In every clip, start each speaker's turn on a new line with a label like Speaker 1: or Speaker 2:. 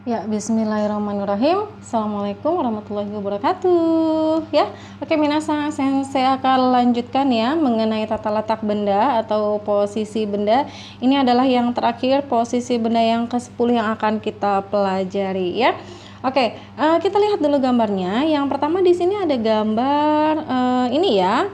Speaker 1: Ya, bismillahirrahmanirrahim. Assalamualaikum warahmatullahi wabarakatuh. Ya, oke minasan, saya akan lanjutkan ya mengenai tata letak benda atau posisi benda. Ini adalah yang terakhir, posisi benda yang ke-10 yang akan kita pelajari ya. Oke, kita lihat dulu gambarnya. Yang pertama di sini ada gambar ini ya.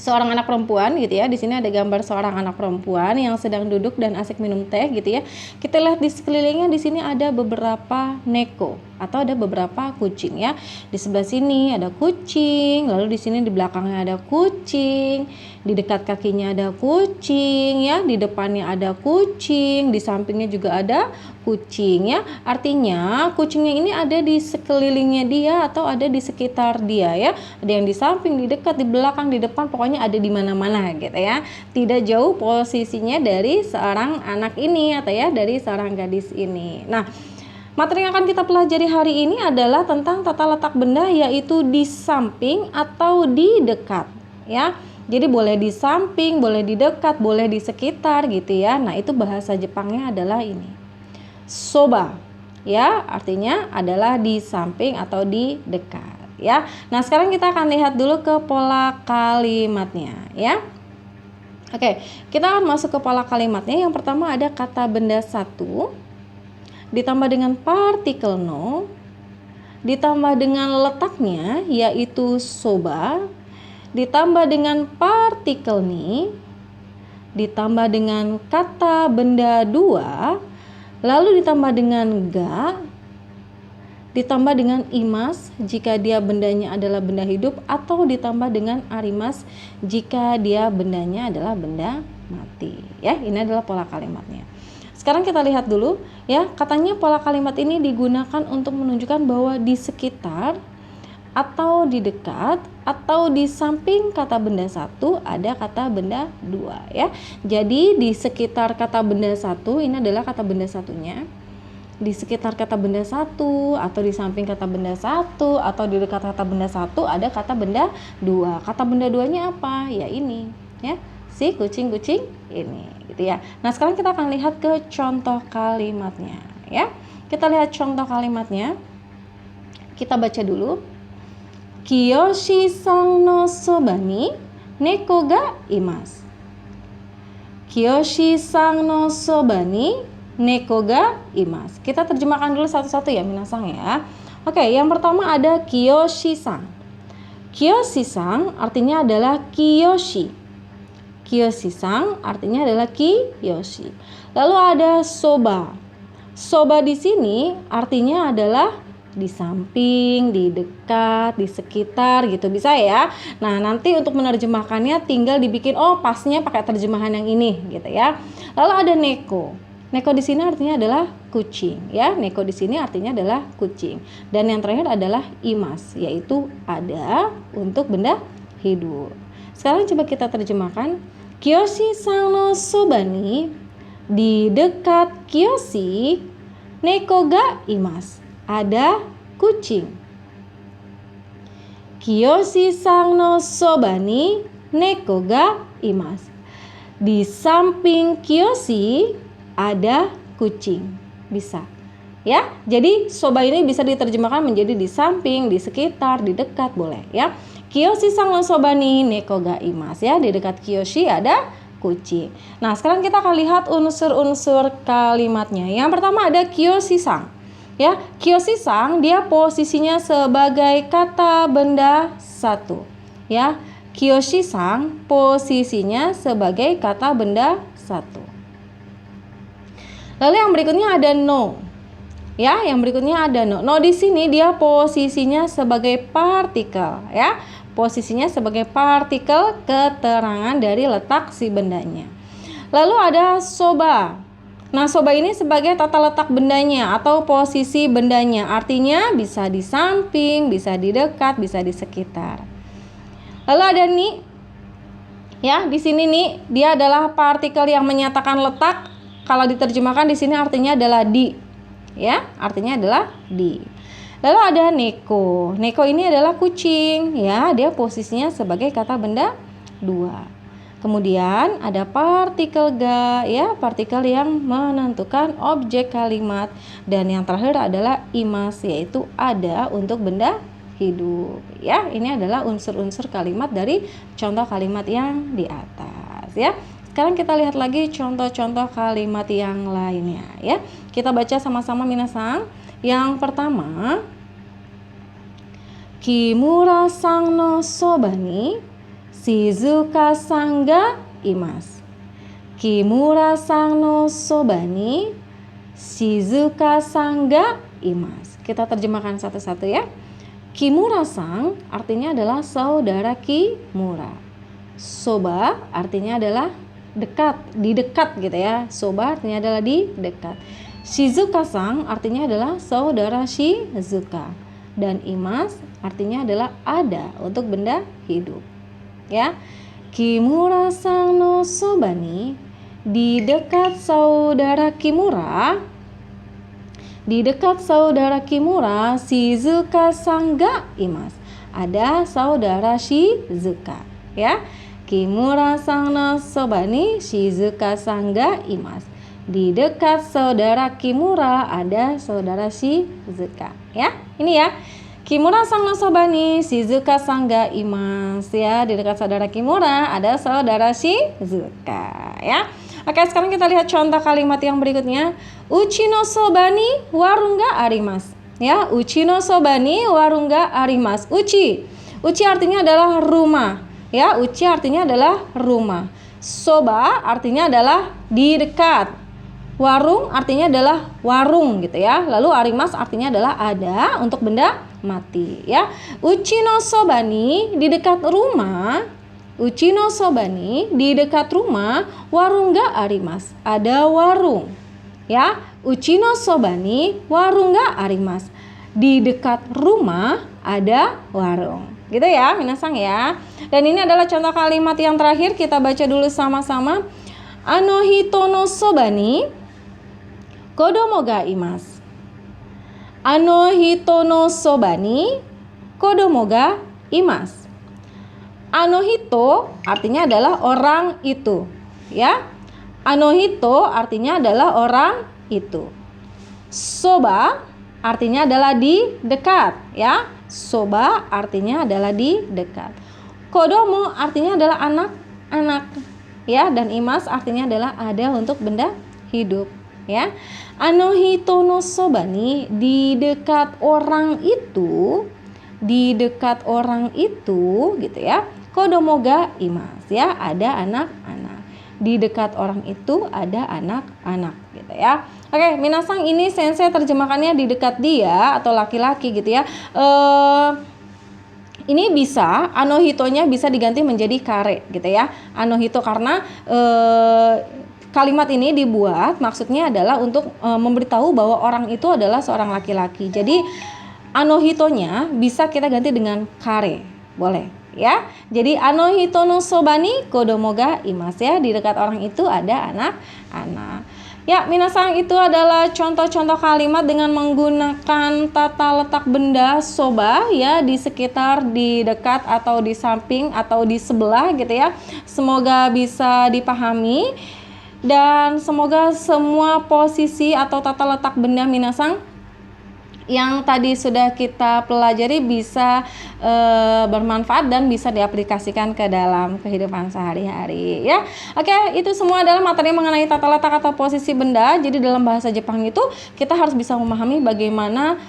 Speaker 1: Seorang anak perempuan gitu ya. Di sini ada gambar seorang anak perempuan yang sedang duduk dan asik minum teh gitu ya. Kita lihat di sekelilingnya di sini ada beberapa neko atau ada beberapa kucing ya. Di sebelah sini ada kucing, lalu di sini di belakangnya ada kucing, di dekat kakinya ada kucing ya, di depannya ada kucing, di sampingnya juga ada kucing ya. Artinya kucingnya ini ada di sekelilingnya dia atau ada di sekitar dia ya. Ada yang di samping, di dekat, di belakang, di depan, pokoknya ada di mana-mana gitu ya. Tidak jauh posisinya dari seorang anak ini atau ya dari seorang gadis ini. Nah, materi yang akan kita pelajari hari ini adalah tentang tata letak benda, yaitu di samping atau di dekat ya. Jadi boleh di samping, boleh di dekat, boleh di sekitar gitu ya. Nah, itu bahasa Jepangnya adalah ini. Soba ya, artinya adalah di samping atau di dekat ya. Nah, sekarang kita akan lihat dulu ke pola kalimatnya ya. Oke, kita akan masuk ke pola kalimatnya. Yang pertama ada kata benda satu ditambah dengan partikel no, ditambah dengan letaknya yaitu soba, ditambah dengan partikel ni, ditambah dengan kata benda dua, lalu ditambah dengan ga, ditambah dengan imas jika dia bendanya adalah benda hidup, atau ditambah dengan arimas jika dia bendanya adalah benda mati ya. Ini adalah pola kalimatnya. Sekarang kita lihat dulu ya, katanya pola kalimat ini digunakan untuk menunjukkan bahwa di sekitar atau di dekat atau di samping kata benda satu ada kata benda dua ya. Jadi di sekitar kata benda satu ini adalah kata benda satunya, di sekitar kata benda satu atau di samping kata benda satu atau di dekat kata benda satu ada kata benda dua. Kata benda duanya apa? Ya ini ya, si kucing-kucing ini gitu ya. Nah, sekarang kita akan lihat ke contoh kalimatnya ya. Kita lihat contoh kalimatnya. Kita baca dulu. Kiyoshi-san no soba ni neko ga imasu. Kiyoshi-san no soba ni neko ga imasu. Kita terjemahkan dulu satu-satu ya minasang ya. Oke, yang pertama ada Kiyoshi-san. Kiyoshi-san artinya adalah Kiyoshi. Kiyoshi-san artinya adalah Kiyoshi. Lalu ada soba. Soba di sini artinya adalah di samping, di dekat, di sekitar gitu bisa ya. Nah, nanti untuk menerjemahkannya tinggal dibikin pasnya pakai terjemahan yang ini gitu ya. Lalu ada neko. Neko di sini artinya adalah kucing ya. Neko di sini artinya adalah kucing. Dan yang terakhir adalah imas, yaitu ada untuk benda hidup. Sekarang coba kita terjemahkan. Kiyoshi-san no soba ni, di dekat Kiyoshi, neko ga imasu, ada kucing. Kiyoshi-san no soba ni neko ga imasu, di samping Kiyoshi ada kucing. Bisa ya. Jadi soba ini bisa diterjemahkan menjadi di samping, di sekitar, di dekat, boleh ya. Kiyoshi-san no soba ni neko ga imasu ya, di dekat Kiyoshi ada kucing. Nah, sekarang kita akan lihat unsur-unsur kalimatnya. Yang pertama ada Kiyoshi-san. Ya, Kiyoshi-san dia posisinya sebagai kata benda satu. Ya, Kiyoshi-san posisinya sebagai kata benda satu. Lalu yang berikutnya ada no. Ya, yang berikutnya ada no. No di sini dia posisinya sebagai partikel ya. Posisinya sebagai partikel keterangan dari letak si bendanya. Lalu ada soba. Nah, soba ini sebagai tata letak bendanya atau posisi bendanya. Artinya bisa di samping, bisa di dekat, bisa di sekitar. Lalu ada ni. Ya, di sini nih dia adalah partikel yang menyatakan letak. Kalau diterjemahkan di sini artinya adalah di. Ya, artinya adalah di. Lalu ada neko. Neko ini adalah kucing ya, dia posisinya sebagai kata benda dua. Kemudian ada partikel ga, ya, partikel yang menentukan objek kalimat. Dan yang terakhir adalah imas, yaitu ada untuk benda hidup, ya. Ini adalah unsur-unsur kalimat dari contoh kalimat yang di atas, ya. Sekarang kita lihat lagi contoh-contoh kalimat yang lainnya, ya. Kita baca sama-sama minasang. Yang pertama, Kimura sang no soba ni Shizuka sang ga imasu. Kimura sang no soba ni Shizuka sang ga imasu. Kita terjemahkan satu-satu, ya. Kimura sang artinya adalah saudara Kimura. Soba artinya adalah dekat, di dekat gitu ya. Soba artinya adalah di dekat. Shizuka sang artinya adalah saudara Shizuka. Dan imas artinya adalah ada untuk benda hidup, ya. Kimura sang no soba ni, di dekat saudara Kimura, di dekat saudara Kimura, Shizuka sang ga imasu, ada saudara Shizuka, ya. Kimura sang no soba ni Shizuka sang ga imasu, di dekat saudara Kimura ada saudara Shizuka, ya. Ini ya, Kimura sang no soba ni Shizuka sang ga imasu, ya. Di dekat saudara Kimura ada saudara Shizuka, ya. Oke, sekarang kita lihat contoh kalimat yang berikutnya. Uchi no soba ni warung ga arimasu, ya. Uchi no soba ni warung ga arimasu. Uchi, uchi artinya adalah rumah, ya. Uchi artinya adalah rumah. Soba artinya adalah di dekat. Warung artinya adalah warung gitu ya. Lalu arimas artinya adalah ada untuk benda mati, ya. Uchi no soba ni, di dekat rumah. Uchi no soba ni, di dekat rumah, warung ga arimas, ada warung, ya. Uchi no soba ni warung ga arimas, di dekat rumah ada warung. Gitu ya minasang, ya. Dan ini adalah contoh kalimat yang terakhir, kita baca dulu sama-sama. Ano hito no soba ni kodomo ga imasu. Ano hito no soba ni kodomo ga imasu. Ano hito artinya adalah orang itu, ya. Ano hito artinya adalah orang itu. Soba artinya adalah di dekat, ya. Soba artinya adalah di dekat. Kodomo artinya adalah anak-anak, ya. Dan imas artinya adalah ada untuk benda hidup, ya. Ano hito no soba ni, di dekat orang itu, di dekat orang itu gitu ya. Kodomo ga imasu, ya, ada anak-anak. Di dekat orang itu ada anak-anak gitu ya. Oke, minasang, ini sensei terjemahkannya di dekat dia atau laki-laki gitu ya. Ini bisa anohitonya bisa diganti menjadi kare gitu ya. Anohito karena kalimat ini dibuat maksudnya adalah untuk memberitahu bahwa orang itu adalah seorang laki-laki. Jadi anohitonya bisa kita ganti dengan kare, boleh, ya. Jadi anohito no soba ni kodomo ga imasu, ya. Di dekat orang itu ada anak-anak. Ya, minasang, itu adalah contoh-contoh kalimat dengan menggunakan tata letak benda soba, ya, di sekitar, di dekat atau di samping atau di sebelah gitu ya. Semoga bisa dipahami. Dan semoga semua posisi atau tata letak benda minasang yang tadi sudah kita pelajari bisa bermanfaat dan bisa diaplikasikan ke dalam kehidupan sehari-hari, ya. Oke, itu semua adalah materi mengenai tata letak atau posisi benda. Jadi dalam bahasa Jepang itu kita harus bisa memahami bagaimana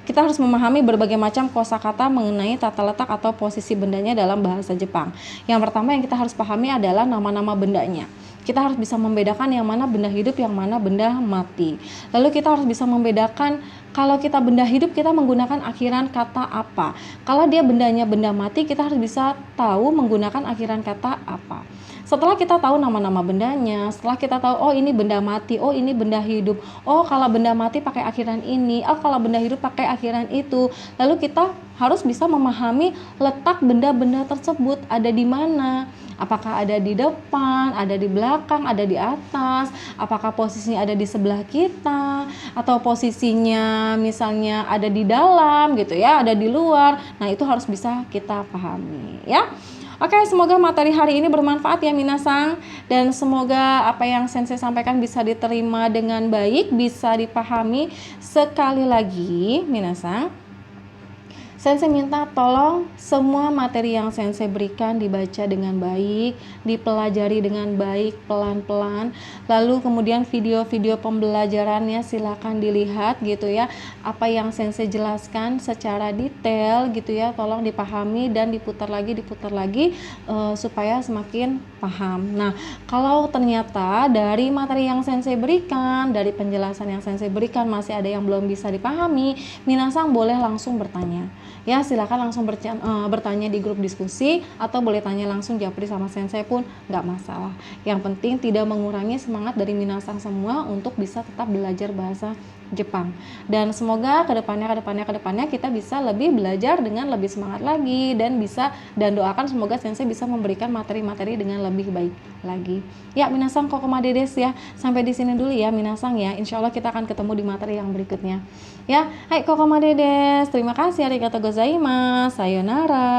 Speaker 1: kita harus memahami berbagai macam kosakata mengenai tata letak atau posisi bendanya dalam bahasa Jepang. Yang pertama yang kita harus pahami adalah nama-nama bendanya. Kita harus bisa membedakan yang mana benda hidup, yang mana benda mati. Lalu kita harus bisa membedakan kalau kita benda hidup kita menggunakan akhiran kata apa. Kalau dia bendanya benda mati, kita harus bisa tahu menggunakan akhiran kata apa. Setelah kita tahu nama-nama bendanya, setelah kita tahu oh ini benda mati, oh ini benda hidup, oh kalau benda mati pakai akhiran ini, oh kalau benda hidup pakai akhiran itu. Lalu kita harus bisa memahami letak benda-benda tersebut ada di mana. Apakah ada di depan, ada di belakang, ada di atas, apakah posisinya ada di sebelah kita, atau posisinya misalnya ada di dalam gitu ya, ada di luar. Nah, itu harus bisa kita pahami, ya. Oke, semoga materi hari ini bermanfaat ya minasang, dan semoga apa yang sensei sampaikan bisa diterima dengan baik, bisa dipahami. Sekali lagi minasang, sensei minta tolong semua materi yang sensei berikan dibaca dengan baik, dipelajari dengan baik pelan-pelan. Lalu kemudian video-video pembelajarannya silakan dilihat gitu ya. Apa yang sensei jelaskan secara detail gitu ya, tolong dipahami dan diputar lagi supaya semakin paham. Nah, kalau ternyata dari materi yang sensei berikan, dari penjelasan yang sensei berikan masih ada yang belum bisa dipahami, minasang boleh langsung bertanya. Ya, silakan langsung bertanya di grup diskusi atau boleh tanya langsung japri sama sensei pun nggak masalah. Yang penting tidak mengurangi semangat dari minasang semua untuk bisa tetap belajar bahasa Jepang. Dan semoga kedepannya kita bisa lebih belajar dengan lebih semangat lagi dan doakan semoga sensei bisa memberikan materi-materi dengan lebih baik lagi. Ya, minasang kokomade desu ya. Sampai di sini dulu ya minasang ya. Insya Allah kita akan ketemu di materi yang berikutnya. Ya, hai kokomade desu. Terima kasih, arigatou gozaimasu. Sayonara.